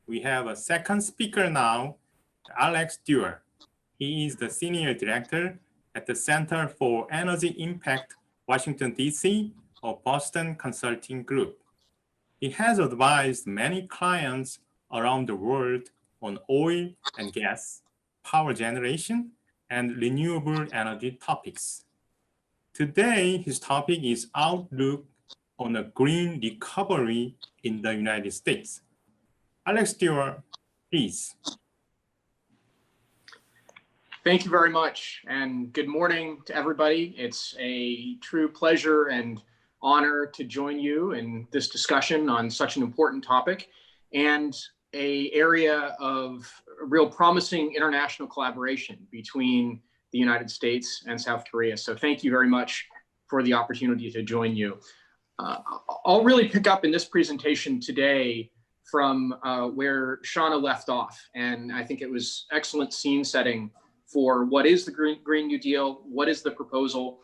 We have a second speaker now, Alex Dewar. He is the Senior Director at the Center for Energy Impact, Washington, D.C. of Boston Consulting Group. He has advised many clients around the world on oil and gas, power generation, and renewable energy topics. Today, his topic is Outlook on a Green Recovery in the United States. Alex Dewar, please. Thank you very much, and good morning to everybody. It's a true pleasure and honor to join you in this discussion on such an important topic and an area of real promising international collaboration between the United States and South Korea. So thank you very much for the opportunity to join you. I'll really pick up in this presentation today from where Shauna left off, and I think it was excellent scene setting for what is the Green New Deal, what is the proposal,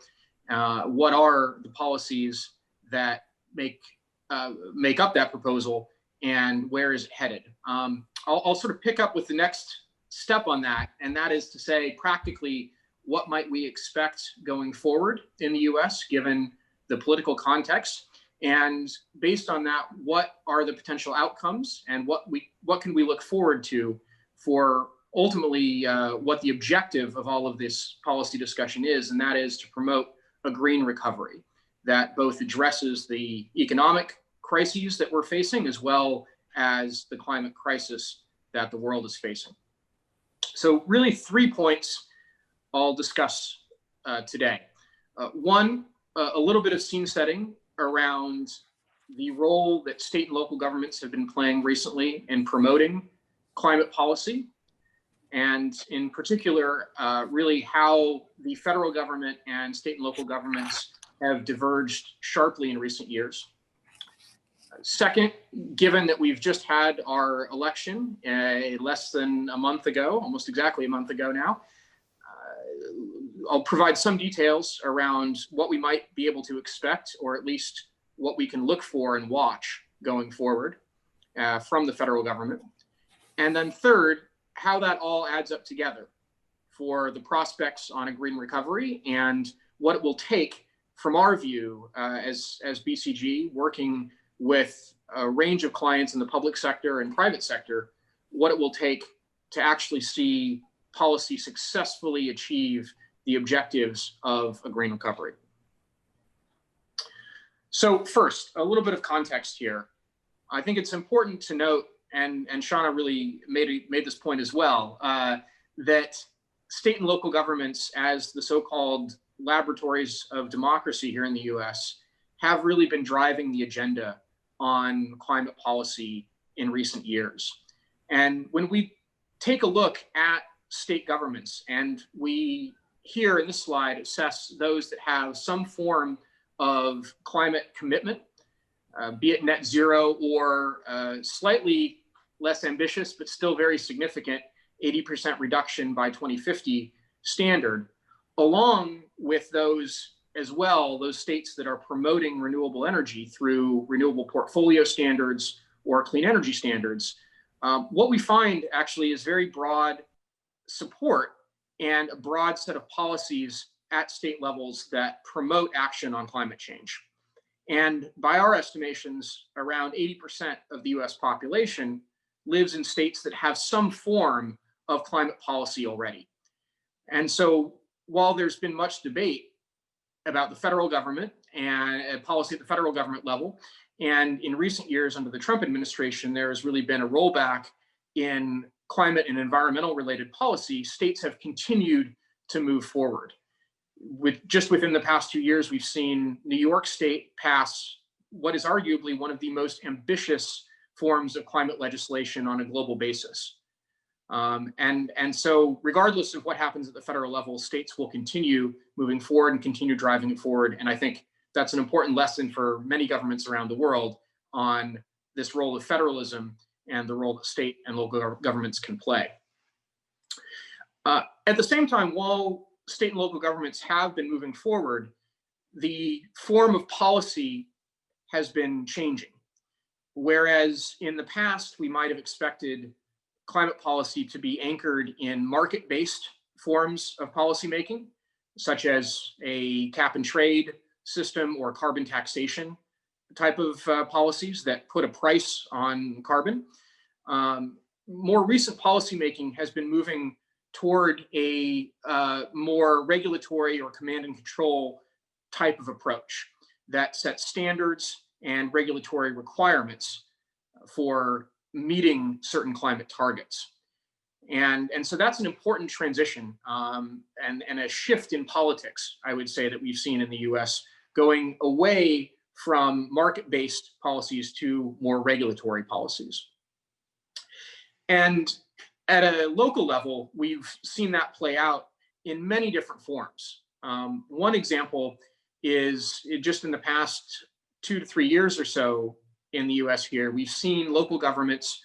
what are the policies that make up that proposal, and where is it headed. I'll sort of pick up with the next step on that, and that is to say practically what might we expect going forward in the US given the political context, and based on that, what are the potential outcomes and what can we look forward to for ultimately what the objective of all of this policy discussion is, and that is to promote a green recovery that both addresses the economic crises that we're facing as well as the climate crisis that the world is facing. So really 3 points I'll discuss today. One, a little bit of scene setting around the role that state and local governments have been playing recently in promoting climate policy, and in particular, really how the federal government and state and local governments have diverged sharply in recent years. Second, given that we've just had our election less than a month ago, almost exactly a month ago now, I'll provide some details around what we might be able to expect, or at least what we can look for and watch going forward from the federal government. And then third, how that all adds up together for the prospects on a green recovery and what it will take from our view as BCG, working with a range of clients in the public sector and private sector, what it will take to actually see policy successfully achieve the objectives of a green recovery. So first, a little bit of context here. I think it's important to note, and Shauna really made this point as well, that state and local governments, as the so-called laboratories of democracy here in the US, have really been driving the agenda on climate policy in recent years. And when we take a look at state governments, and we here in this slide assess those that have some form of climate commitment, be it net zero or slightly less ambitious, but still very significant 80% reduction by 2050 standard, along with those as well, those states that are promoting renewable energy through renewable portfolio standards or clean energy standards, what we find actually is very broad support and a broad set of policies at state levels that promote action on climate change. And by our estimations, around 80% of the US population lives in states that have some form of climate policy already. And so while there's been much debate about the federal government and policy at the federal government level, and in recent years under the Trump administration, there has really been a rollback in climate and environmental related policy, states have continued to move forward. Just within the past 2 years, we've seen New York State pass what is arguably one of the most ambitious forms of climate legislation on a global basis. And so regardless of what happens at the federal level, states will continue moving forward and continue driving it forward. And I think that's an important lesson for many governments around the world on this role of federalism and the role that state and local governments can play. At the same time, while state and local governments have been moving forward, the form of policy has been changing. Whereas in the past, we might have expected climate policy to be anchored in market-based forms of policymaking, such as a cap and trade system or carbon taxation type of policies that put a price on carbon. More recent policymaking has been moving toward a more regulatory or command and control type of approach that sets standards and regulatory requirements for meeting certain climate targets. And so that's an important transition and a shift in politics, I would say, that we've seen in the US, going away from market-based policies to more regulatory policies. And at a local level, we've seen that play out in many different forms. One example is just in the past 2 to 3 years or so in the US here, we've seen local governments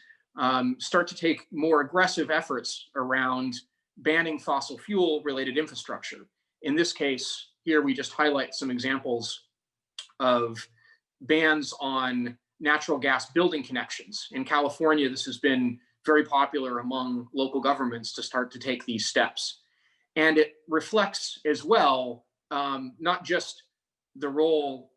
start to take more aggressive efforts around banning fossil fuel related infrastructure. In this case, here we just highlight some examples of bans on natural gas building connections. In California, this has been very popular among local governments to start to take these steps. And it reflects as well, not just the role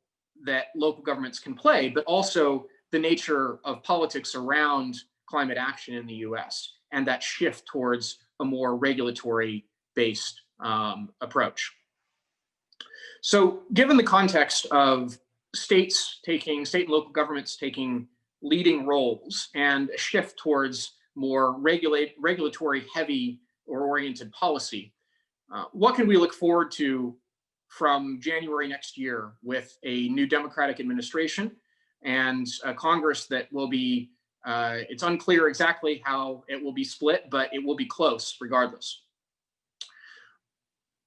that local governments can play, but also the nature of politics around climate action in the US and that shift towards a more regulatory-based approach. So given the context of state and local governments taking leading roles and a shift towards more regulatory heavy or oriented policy, what can we look forward to from January next year with a new Democratic administration and a Congress that will be, it's unclear exactly how it will be split, but it will be close regardless.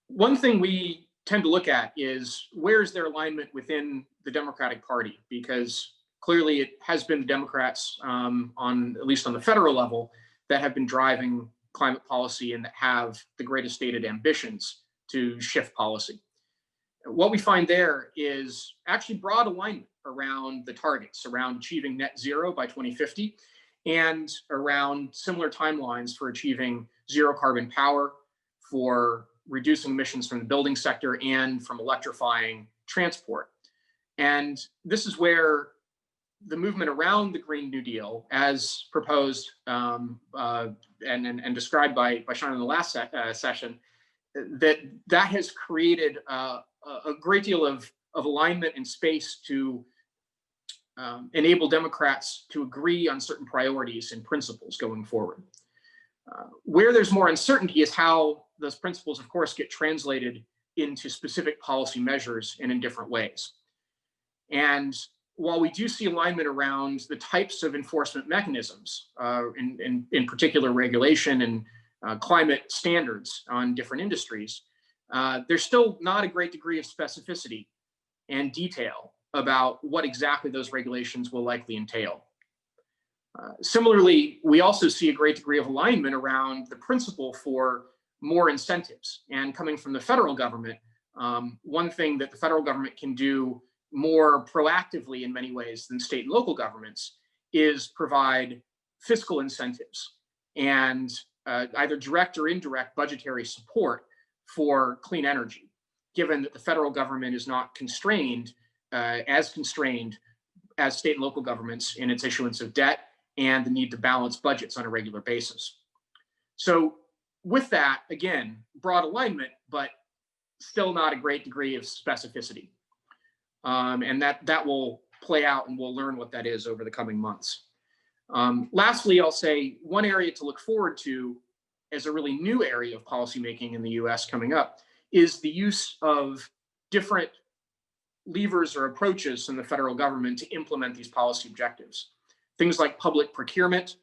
One thing we tend to look at is where's their alignment within the Democratic Party, because clearly it has been the Democrats, at least on the federal level, that have been driving climate policy and that have the greatest stated ambitions to shift policy. What we find there is actually broad alignment around the targets, around achieving net zero by 2050, and around similar timelines for achieving zero carbon power, for reducing emissions from the building sector, and from electrifying transport. And this is where the movement around the Green New Deal, as proposed and described by Sean in the last session, that has created a great deal of alignment and space to enable Democrats to agree on certain priorities and principles going forward. Where there's more uncertainty is how those principles, of course, get translated into specific policy measures and in different ways. And while we do see alignment around the types of enforcement mechanisms, in particular regulation and climate standards on different industries, there's still not a great degree of specificity and detail about what exactly those regulations will likely entail. Similarly, we also see a great degree of alignment around the principle for more incentives. And coming from the federal government, one thing that the federal government can do more proactively in many ways than state and local governments is provide fiscal incentives and either direct or indirect budgetary support for clean energy, given that the federal government is not constrained as state and local governments in its issuance of debt and the need to balance budgets on a regular basis. So with that, again, broad alignment, but still not a great degree of specificity. And that will play out, and we'll learn what that is over the coming months. Lastly, I'll say one area to look forward to as a really new area of policymaking in the US coming up is the use of different levers or approaches in the federal government to implement these policy objectives. Things like public procurement,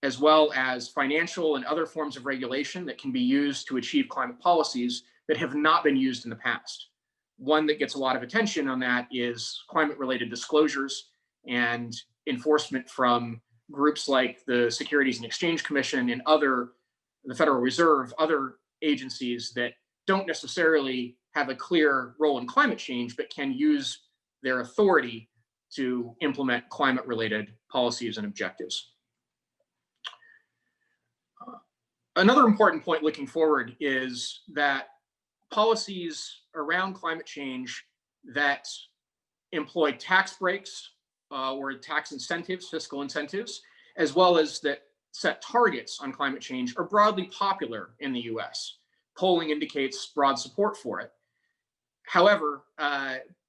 as well as financial and other forms of regulation that can be used to achieve climate policies that have not been used in the past. One that gets a lot of attention on that is climate-related disclosures and enforcement from groups like the Securities and Exchange Commission and the Federal Reserve, other agencies that don't necessarily have a clear role in climate change, but can use their authority to implement climate-related policies and objectives. Another important point looking forward is that policies around climate change that employ tax breaks or tax incentives, fiscal incentives, as well as that set targets on climate change are broadly popular in the US. Polling indicates broad support for it. However,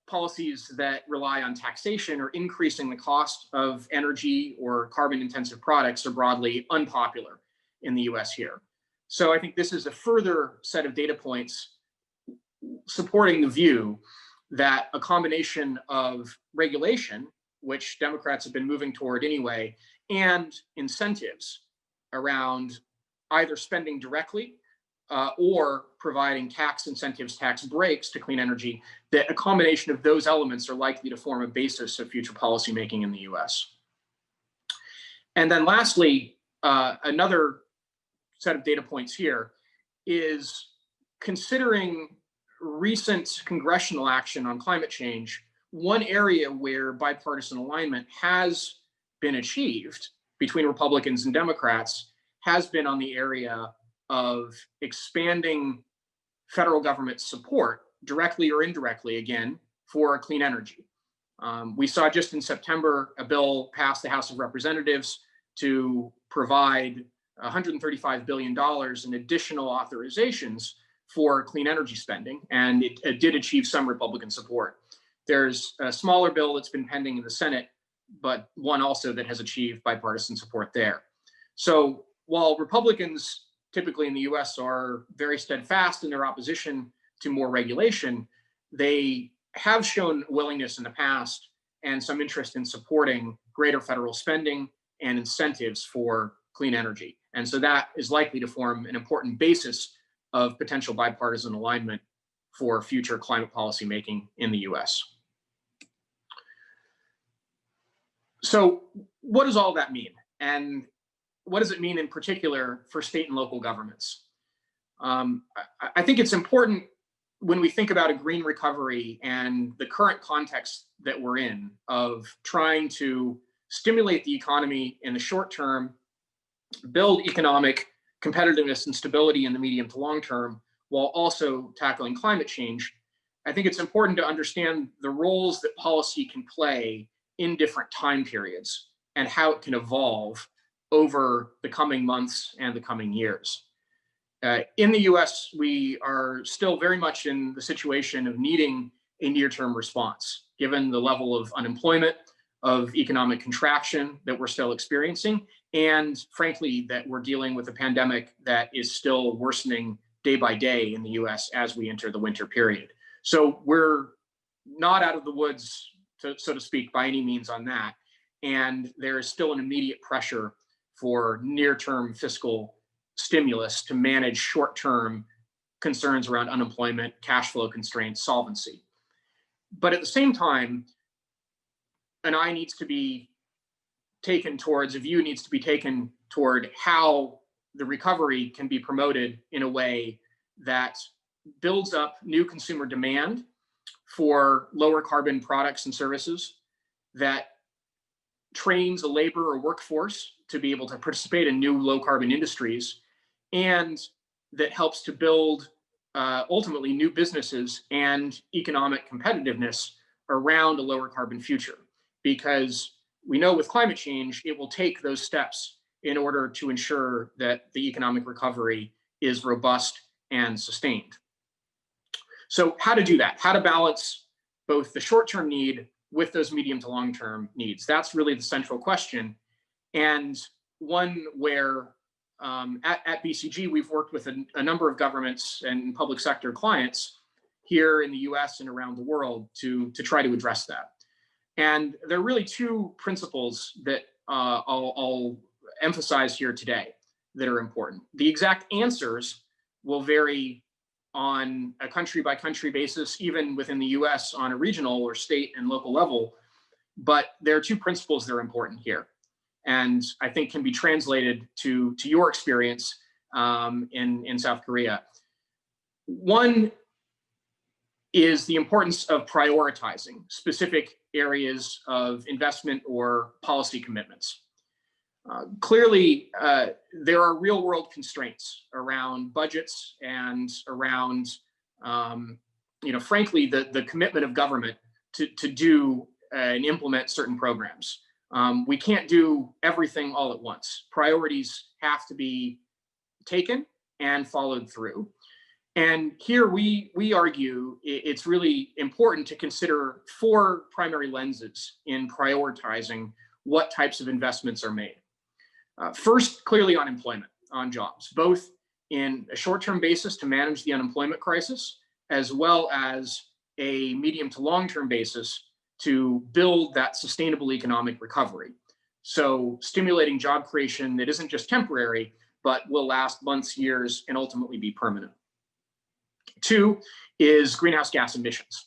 policies that rely on taxation or increasing the cost of energy or carbon-intensive products are broadly unpopular in the US here. So I think this is a further set of data points supporting the view that a combination of regulation, which Democrats have been moving toward anyway, and incentives around either spending directly or providing tax incentives, tax breaks to clean energy, that a combination of those elements are likely to form a basis of future policymaking in the US. And then lastly, another set of data points here is considering recent congressional action on climate change. One area where bipartisan alignment has been achieved between Republicans and Democrats has been on the area of expanding federal government support, directly or indirectly, again, for clean energy. We saw just in September a bill pass the House of Representatives to provide $135 billion in additional authorizations for clean energy spending, and it did achieve some Republican support. There's a smaller bill that's been pending in the Senate, but one also that has achieved bipartisan support there. So while Republicans typically in the US are very steadfast in their opposition to more regulation, they have shown willingness in the past and some interest in supporting greater federal spending and incentives for clean energy. And so that is likely to form an important basis of potential bipartisan alignment for future climate policy making in the US. So what does all that mean? And what does it mean in particular for state and local governments? I think it's important when we think about a green recovery and the current context that we're in of trying to stimulate the economy in the short term, build economic competitiveness and stability in the medium to long term, while also tackling climate change. I think it's important to understand the roles that policy can play in different time periods and how it can evolve over the coming months and the coming years. In the US, we are still very much in the situation of needing a near-term response, given the level of unemployment, of economic contraction that we're still experiencing, and frankly, that we're dealing with a pandemic that is still worsening day by day in the US as we enter the winter period. So we're not out of the woods, so to speak, by any means on that. And there is still an immediate pressure for near-term fiscal stimulus to manage short-term concerns around unemployment, cash flow constraints, solvency. But at the same time, an eye needs to be taken towards, a view needs to be taken toward how the recovery can be promoted in a way that builds up new consumer demand for lower carbon products and services, that trains a labor or workforce to be able to participate in new low carbon industries, and that helps to build ultimately new businesses and economic competitiveness around a lower carbon future. Because we know with climate change, it will take those steps in order to ensure that the economic recovery is robust and sustained. So how to do that? How to balance both the short-term need with those medium to long-term needs? That's really the central question. And one where at BCG, we've worked with a number of governments and public sector clients here in the US and around the world to try to address that. And there are really two principles that I'll emphasize here today that are important. The exact answers will vary on a country by country basis, even within the US on a regional or state and local level. But there are two principles that are important here, and I think can be translated to your experience in South Korea. One is the importance of prioritizing specific areas of investment or policy commitments. Clearly, there are real-world constraints around budgets and around, frankly, the commitment of government to do and implement certain programs. We can't do everything all at once. Priorities have to be taken and followed through. And here we argue it's really important to consider 4 primary lenses in prioritizing what types of investments are made. First, clearly on employment, on jobs, both in a short-term basis to manage the unemployment crisis, as well as a medium to long-term basis to build that sustainable economic recovery. So stimulating job creation that isn't just temporary, but will last months, years, and ultimately be permanent. 2 is greenhouse gas emissions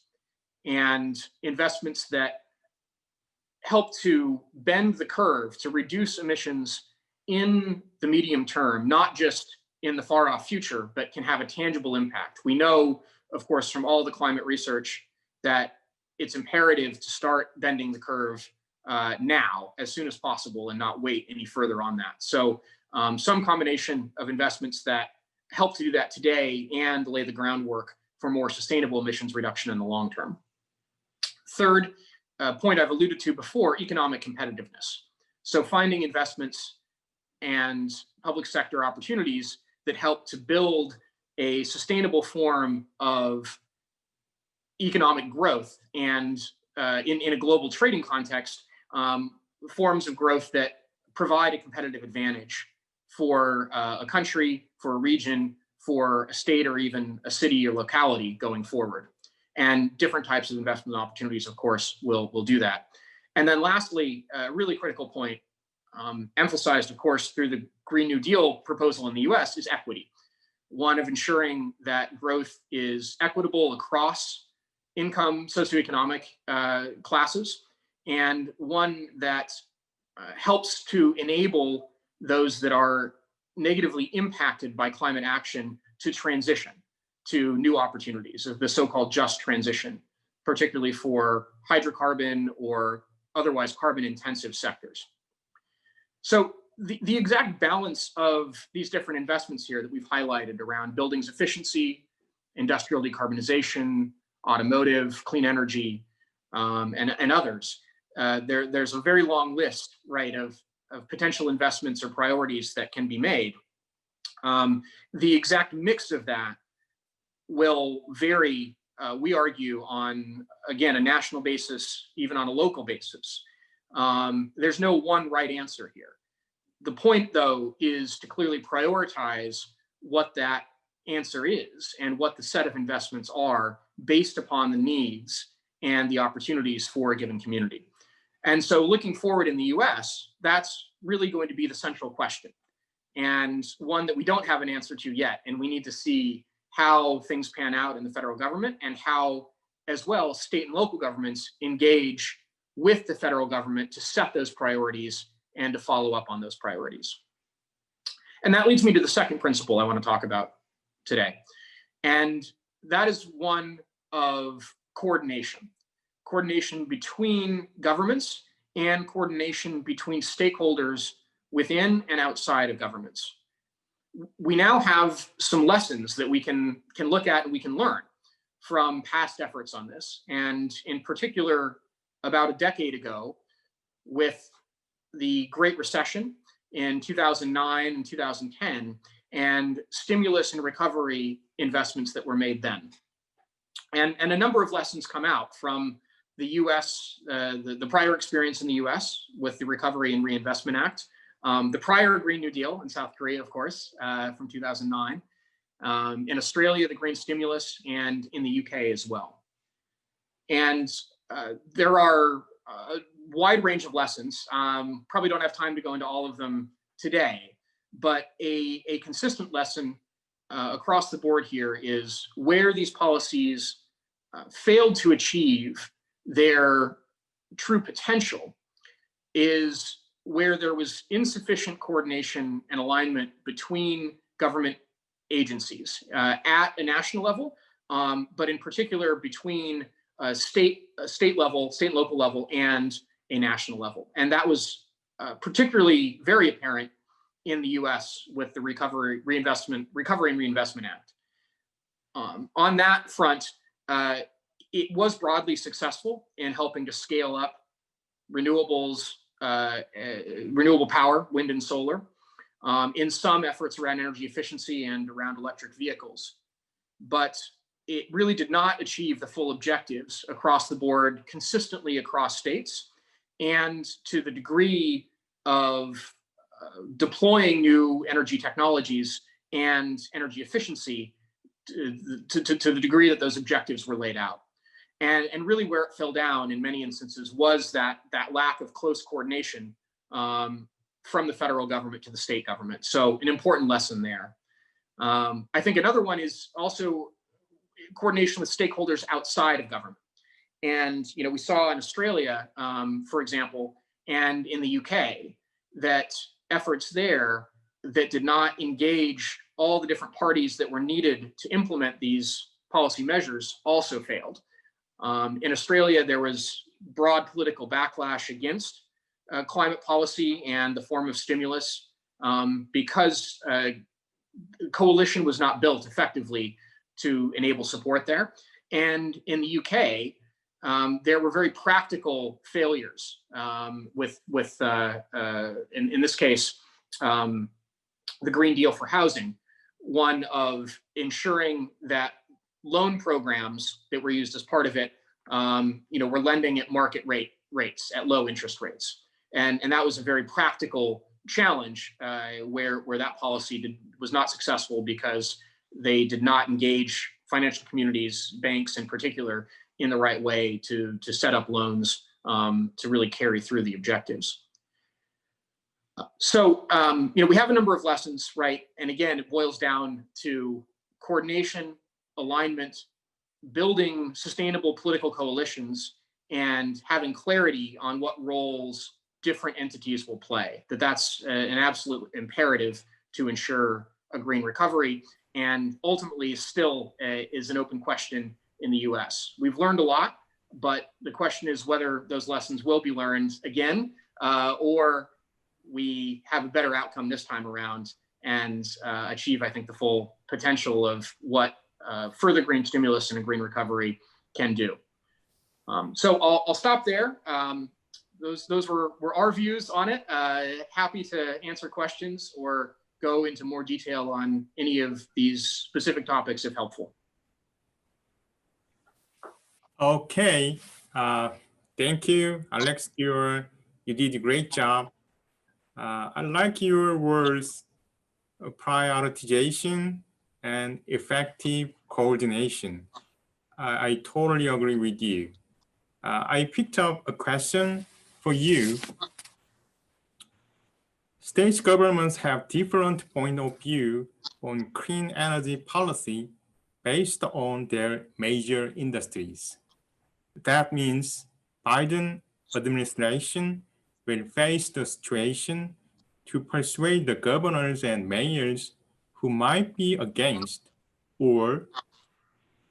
and investments that help to bend the curve to reduce emissions in the medium term, not just in the far off future, but can have a tangible impact. We know, of course, from all the climate research that it's imperative to start bending the curve now, as soon as possible, and not wait any further on that. So some combination of investments that help to do that today and lay the groundwork for more sustainable emissions reduction in the long term. Third point I've alluded to before, economic competitiveness. So finding investments and public sector opportunities that help to build a sustainable form of economic growth and in a global trading context, forms of growth that provide a competitive advantage for a country, for a region, for a state, or even a city or locality going forward. And different types of investment opportunities, of course, will do that. And then lastly, a really critical point, emphasized, of course, through the Green New Deal proposal in the US, is equity. One of ensuring that growth is equitable across income, socioeconomic classes, and one that helps to enable those that are negatively impacted by climate action to transition to new opportunities of the so-called just transition, particularly for hydrocarbon or otherwise carbon-intensive sectors. So the exact balance of these different investments here that we've highlighted around buildings efficiency, industrial decarbonization, automotive, clean energy, and others, there's a very long list, right, of potential investments or priorities that can be made. The exact mix of that will vary, we argue, on, again, a national basis, even on a local basis. There's no one right answer here. The point, though, is to clearly prioritize what that answer is and what the set of investments are based upon the needs and the opportunities for a given community. And so looking forward in the US, that's really going to be the central question, and one that we don't have an answer to yet. And we need to see how things pan out in the federal government and how, as well, state and local governments engage with the federal government to set those priorities and to follow up on those priorities. And that leads me to the second principle I want to talk about today. And that is one of coordination. Coordination between governments and coordination between stakeholders within and outside of governments. We now have some lessons that we can look at and we can learn from past efforts on this. And in particular, about a decade ago, with the Great Recession in 2009 and 2010, and stimulus and recovery investments that were made then. And a number of lessons come out from the US, the prior experience in the US with the Recovery and Reinvestment Act, the prior Green New Deal in South Korea, of course, from 2009, in Australia, the Green Stimulus, and in the UK as well. And there are a wide range of lessons. Probably don't have time to go into all of them today, but a consistent lesson across the board here is where these policies failed to achieve their true potential is where there was insufficient coordination and alignment between government agencies at a national level, but in particular between state and local level and a national level. And that was particularly very apparent in the US with the Recovery and Reinvestment Act. On that front, it was broadly successful in helping to scale up renewables, renewable power, wind and solar, in some efforts around energy efficiency and around electric vehicles. But it really did not achieve the full objectives across the board, consistently across states, and to the degree of deploying new energy technologies and energy efficiency to the degree that those objectives were laid out. And really where it fell down in many instances was that lack of close coordination from the federal government to the state government. So an important lesson there. I think another one is also coordination with stakeholders outside of government. And we saw in Australia, for example, and in the UK, that efforts there that did not engage all the different parties that were needed to implement these policy measures also failed. In Australia, there was broad political backlash against climate policy and the form of stimulus because coalition was not built effectively to enable support there. And in the UK, there were very practical failures with in this case, the Green Deal for housing, one of ensuring that loan programs that were used as part of it, were lending at market rates, at low interest rates. And that was a very practical challenge where that policy was not successful because they did not engage financial communities, banks in particular, in the right way to set up loans to really carry through the objectives. So, we have a number of lessons, right? And again, it boils down to coordination, alignment, building sustainable political coalitions, and having clarity on what roles different entities will play. That's an absolute imperative to ensure a green recovery, and ultimately still is an open question in the US. We've learned a lot, but the question is whether those lessons will be learned again, or we have a better outcome this time around and achieve, I think, the full potential of what further green stimulus and a green recovery can do. So I'll stop there. Those were our views on it. Happy to answer questions or go into more detail on any of these specific topics if helpful. Okay, thank you, Alex Dewar. You did a great job. I like your words, prioritization and effective coordination. I totally agree with you. I picked up a question for you. State governments have different point of view on clean energy policy based on their major industries. That means Biden administration will face the situation to persuade the governors and mayors who might be against or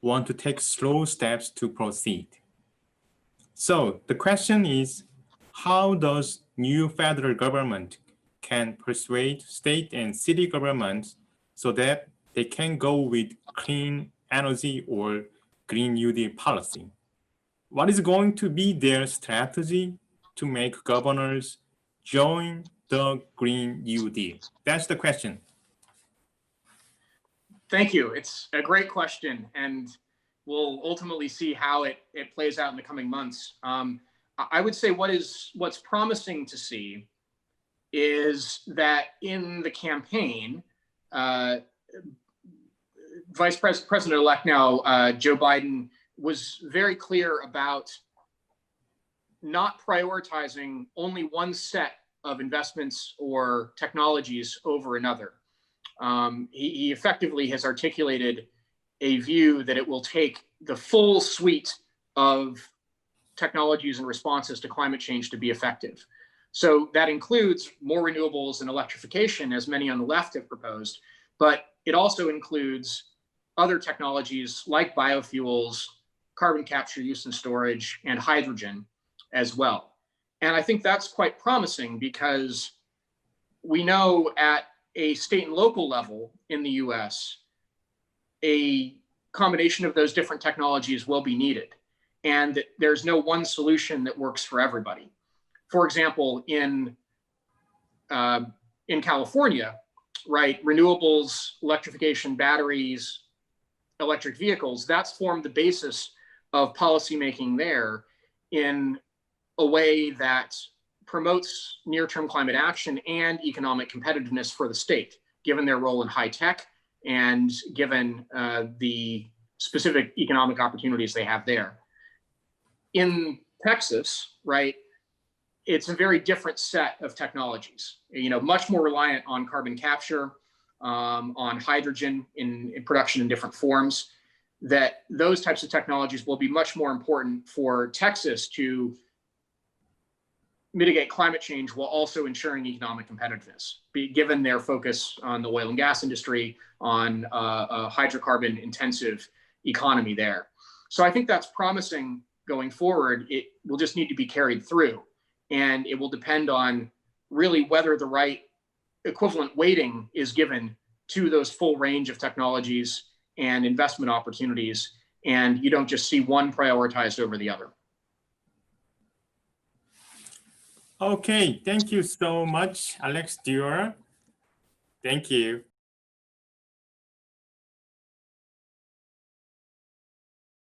want to take slow steps to proceed. So the question is, how does new federal government can persuade state and city governments so that they can go with clean energy or Green New Deal policy? What is going to be their strategy to make governors join the Green New Deal? That's the question. Thank you. It's a great question, and we'll ultimately see how it plays out in the coming months. I would say what's promising to see is that in the campaign, Vice President-elect now, Joe Biden, was very clear about not prioritizing only one set of investments or technologies over another. He effectively has articulated a view that it will take the full suite of technologies and responses to climate change to be effective. So that includes more renewables and electrification, as many on the left have proposed, but it also includes other technologies like biofuels, carbon capture, use and storage, and hydrogen as well. And I think that's quite promising because we know at a state and local level in the US, a combination of those different technologies will be needed. And there's no one solution that works for everybody. For example, in California, right, renewables, electrification, batteries, electric vehicles, that's formed the basis of policymaking there in a way that promotes near-term climate action and economic competitiveness for the state, given their role in high tech and given the specific economic opportunities they have there. In Texas, right, it's a very different set of technologies, much more reliant on carbon capture, on hydrogen in production in different forms, that those types of technologies will be much more important for Texas to mitigate climate change while also ensuring economic competitiveness, given their focus on the oil and gas industry, on a hydrocarbon intensive economy there. So I think that's promising going forward. It will just need to be carried through. And it will depend on really whether the right equivalent weighting is given to those full range of technologies and investment opportunities. And you don't just see one prioritized over the other. Okay, thank you so much, Alex Dewar. Thank you.